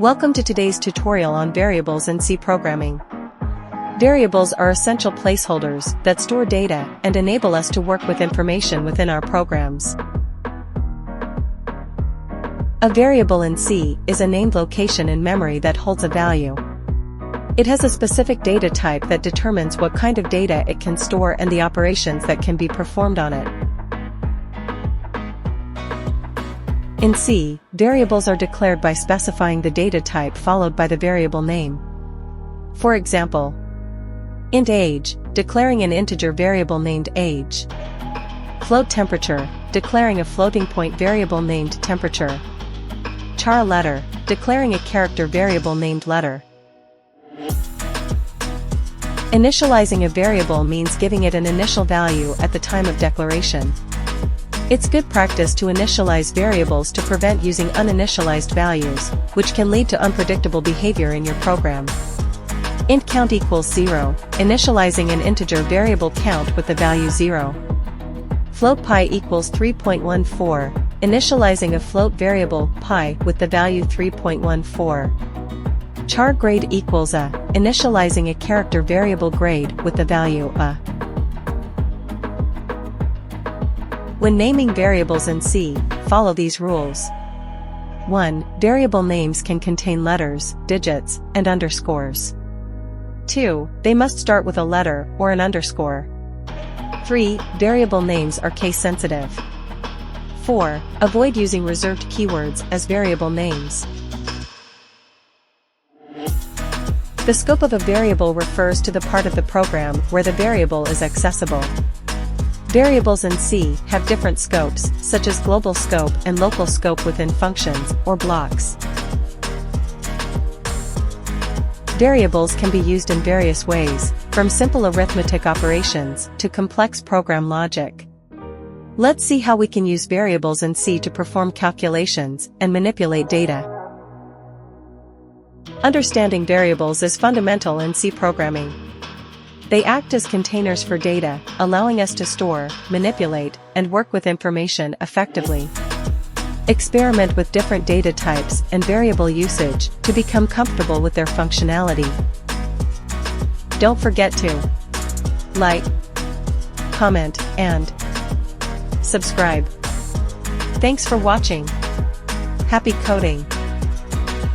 Welcome to today's tutorial on variables in C programming. Variables are essential placeholders that store data and enable us to work with information within our programs. A variable in C is a named location in memory that holds a value. It has a specific data type that determines what kind of data it can store and the operations that can be performed on it. In C, variables are declared by specifying the data type followed by the variable name. For example, int age, declaring an integer variable named age. Float temperature, declaring a floating point variable named temperature. Char letter, declaring a character variable named letter. Initializing a variable means giving it an initial value at the time of declaration. It's good practice to initialize variables to prevent using uninitialized values, which can lead to unpredictable behavior in your program. Int count equals 0, initializing an integer variable count with the value 0. Float pi equals 3.14, initializing a float variable pi with the value 3.14. Char grade equals a, initializing a character variable grade with the value a. When naming variables in C, follow these rules. 1. Variable names can contain letters, digits, and underscores. 2. They must start with a letter or an underscore. 3. Variable names are case-sensitive. 4. Avoid using reserved keywords as variable names. The scope of a variable refers to the part of the program where the variable is accessible. Variables in C have different scopes, such as global scope and local scope within functions or blocks. Variables can be used in various ways, from simple arithmetic operations to complex program logic. Let's see how we can use variables in C to perform calculations and manipulate data. Understanding variables is fundamental in C programming. They act as containers for data, allowing us to store, manipulate, and work with information effectively. Experiment with different data types and variable usage to become comfortable with their functionality. Don't forget to like, comment, and subscribe. Thanks for watching. Happy coding!